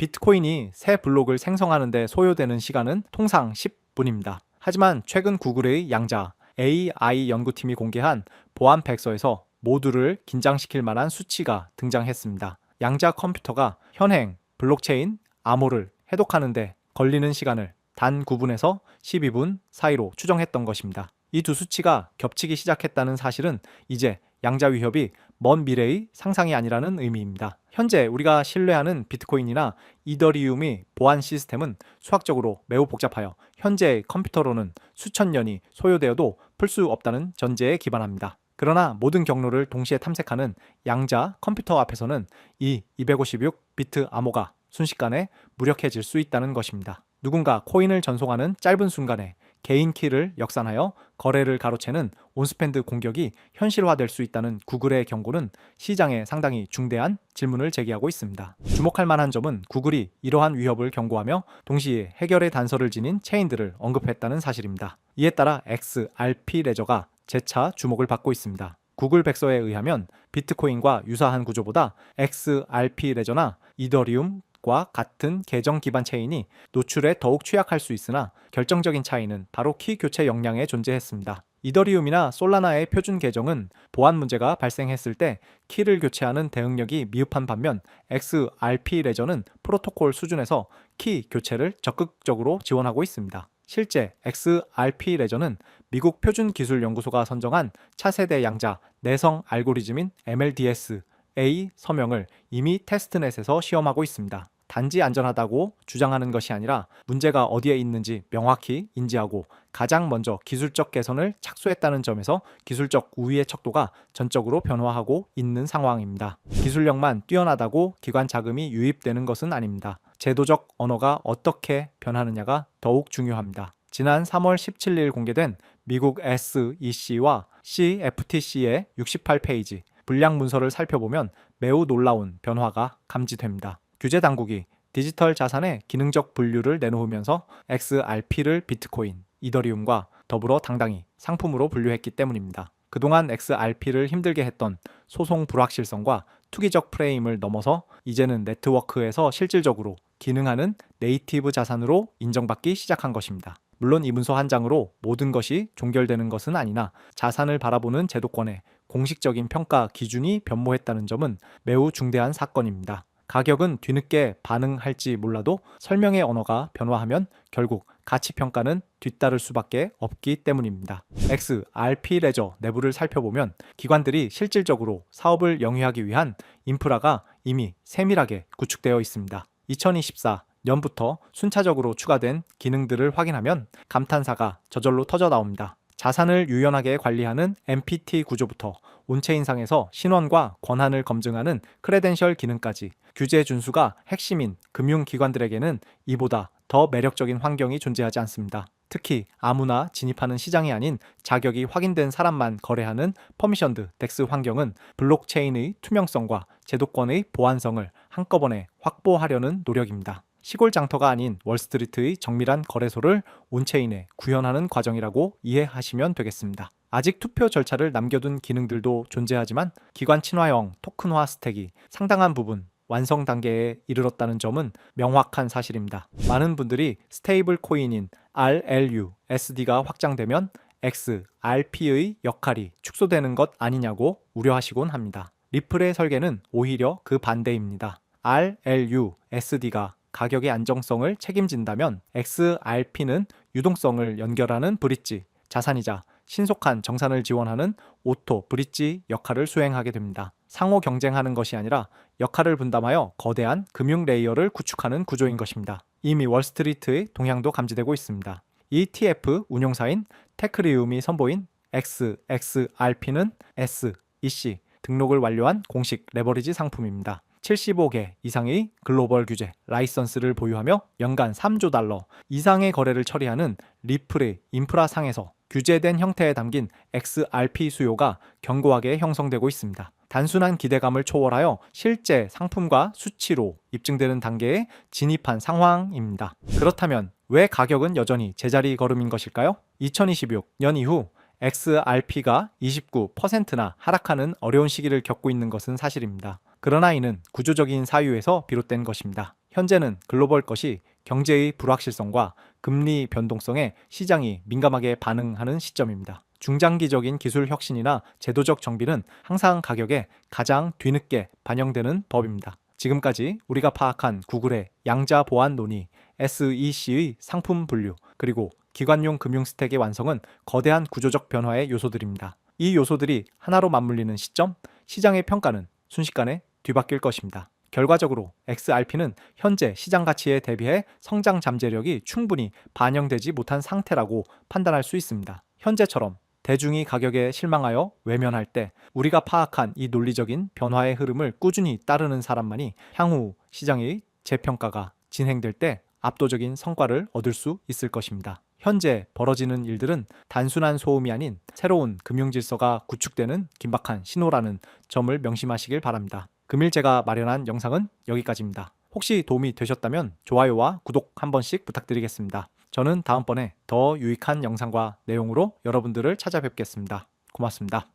비트코인이 새 블록을 생성하는 데 소요되는 시간은 통상 10분입니다. 하지만 최근 구글의 양자 AI 연구팀이 공개한 보안 백서에서 모두를 긴장시킬 만한 수치가 등장했습니다. 양자 컴퓨터가 현행 블록체인 암호를 해독하는 데 걸리는 시간을 단 9분에서 12분 사이로 추정했던 것입니다. 이 두 수치가 겹치기 시작했다는 사실은 이제 양자 위협이 먼 미래의 상상이 아니라는 의미입니다. 현재 우리가 신뢰하는 비트코인이나 이더리움의 보안 시스템은 수학적으로 매우 복잡하여 현재의 컴퓨터로는 수천 년이 소요되어도 풀 수 없다는 전제에 기반합니다. 그러나 모든 경로를 동시에 탐색하는 양자 컴퓨터 앞에서는 이 256비트 암호가 순식간에 무력해질 수 있다는 것입니다. 누군가 코인을 전송하는 짧은 순간에 개인 키를 역산하여 거래를 가로채는 온스팬드 공격이 현실화될 수 있다는 구글의 경고는 시장에 상당히 중대한 질문을 제기하고 있습니다. 주목할 만한 점은 구글이 이러한 위협을 경고하며 동시에 해결의 단서를 지닌 체인들을 언급했다는 사실입니다. 이에 따라 XRP 레저가 재차 주목을 받고 있습니다. 구글 백서에 의하면 비트코인과 유사한 구조보다 XRP 레저나 이더리움 과 같은 계정 기반 체인이 노출에 더욱 취약할 수 있으나 결정적인 차이는 바로 키 교체 역량에 존재했습니다. 이더리움이나 솔라나의 표준 계정은 보안 문제가 발생했을 때 키를 교체하는 대응력이 미흡한 반면 XRP 레저는 프로토콜 수준에서 키 교체를 적극적으로 지원하고 있습니다. 실제 XRP 레저는 미국 표준기술연구소가 선정한 차세대 양자 내성 알고리즘인 MLDS A 서명을 이미 테스트넷에서 시험하고 있습니다. 단지 안전하다고 주장하는 것이 아니라 문제가 어디에 있는지 명확히 인지하고 가장 먼저 기술적 개선을 착수했다는 점에서 기술적 우위의 척도가 전적으로 변화하고 있는 상황입니다. 기술력만 뛰어나다고 기관 자금이 유입되는 것은 아닙니다. 제도적 언어가 어떻게 변하느냐가 더욱 중요합니다. 지난 3월 17일 공개된 미국 SEC와 CFTC의 68페이지 불량 문서를 살펴보면 매우 놀라운 변화가 감지됩니다. 규제 당국이 디지털 자산의 기능적 분류를 내놓으면서 XRP를 비트코인, 이더리움과 더불어 당당히 상품으로 분류했기 때문입니다. 그동안 XRP를 힘들게 했던 소송 불확실성과 투기적 프레임을 넘어서 이제는 네트워크에서 실질적으로 기능하는 네이티브 자산으로 인정받기 시작한 것입니다. 물론 이 문서 한 장으로 모든 것이 종결되는 것은 아니나 자산을 바라보는 제도권의 공식적인 평가 기준이 변모했다는 점은 매우 중대한 사건입니다. 가격은 뒤늦게 반응할지 몰라도 설명의 언어가 변화하면 결국 가치 평가는 뒤따를 수밖에 없기 때문입니다. XRP 레저 내부를 살펴보면 기관들이 실질적으로 사업을 영위하기 위한 인프라가 이미 세밀하게 구축되어 있습니다. 2024 년부터 순차적으로 추가된 기능들을 확인하면 감탄사가 저절로 터져 나옵니다. 자산을 유연하게 관리하는 MPT 구조부터 온체인상에서 신원과 권한을 검증하는 크레덴셜 기능까지 규제 준수가 핵심인 금융기관들에게는 이보다 더 매력적인 환경이 존재하지 않습니다. 특히 아무나 진입하는 시장이 아닌 자격이 확인된 사람만 거래하는 퍼미션드 덱스 환경은 블록체인의 투명성과 제도권의 보안성을 한꺼번에 확보하려는 노력입니다. 시골 장터가 아닌 월스트리트의 정밀한 거래소를 온체인에 구현하는 과정이라고 이해하시면 되겠습니다. 아직 투표 절차를 남겨둔 기능들도 존재하지만 기관 친화형 토큰화 스택이 상당한 부분 완성 단계에 이르렀다는 점은 명확한 사실입니다. 많은 분들이 스테이블 코인인 RLUSD가 확장되면 XRP의 역할이 축소되는 것 아니냐고 우려하시곤 합니다. 리플의 설계는 오히려 그 반대입니다. RLUSD가 가격의 안정성을 책임진다면 XRP는 유동성을 연결하는 브릿지, 자산이자 신속한 정산을 지원하는 오토 브릿지 역할을 수행하게 됩니다. 상호 경쟁하는 것이 아니라 역할을 분담하여 거대한 금융 레이어를 구축하는 구조인 것입니다. 이미 월스트리트의 동향도 감지되고 있습니다. ETF 운용사인 테크리움이 선보인 XRP는 SEC 등록을 완료한 공식 레버리지 상품입니다. 75개 이상의 글로벌 규제 라이선스를 보유하며 연간 3조 달러 이상의 거래를 처리하는 리플의 인프라상에서 규제된 형태에 담긴 XRP 수요가 견고하게 형성되고 있습니다. 단순한 기대감을 초월하여 실제 상품과 수치로 입증되는 단계에 진입한 상황입니다. 그렇다면 왜 가격은 여전히 제자리 걸음인 것일까요? 2026년 이후 XRP가 29%나 하락하는 어려운 시기를 겪고 있는 것은 사실입니다. 그러나 이는 구조적인 사유에서 비롯된 것입니다. 현재는 글로벌 것이 경제의 불확실성과 금리 변동성에 시장이 민감하게 반응하는 시점입니다. 중장기적인 기술 혁신이나 제도적 정비는 항상 가격에 가장 뒤늦게 반영되는 법입니다. 지금까지 우리가 파악한 구글의 양자 보안 논의, SEC의 상품 분류, 그리고 기관용 금융 스택의 완성은 거대한 구조적 변화의 요소들입니다. 이 요소들이 하나로 맞물리는 시점, 시장의 평가는 순식간에 뒤바뀔 것입니다. 결과적으로 XRP는 현재 시장 가치에 대비해 성장 잠재력이 충분히 반영되지 못한 상태라고 판단할 수 있습니다. 현재처럼 대중이 가격에 실망하여 외면할 때 우리가 파악한 이 논리적인 변화의 흐름을 꾸준히 따르는 사람만이 향후 시장의 재평가가 진행될 때 압도적인 성과를 얻을 수 있을 것입니다. 현재 벌어지는 일들은 단순한 소음이 아닌 새로운 금융 질서가 구축되는 긴박한 신호라는 점을 명심하시길 바랍니다. 금일 제가 마련한 영상은 여기까지입니다. 혹시 도움이 되셨다면 좋아요와 구독 한 번씩 부탁드리겠습니다. 저는 다음번에 더 유익한 영상과 내용으로 여러분들을 찾아뵙겠습니다. 고맙습니다.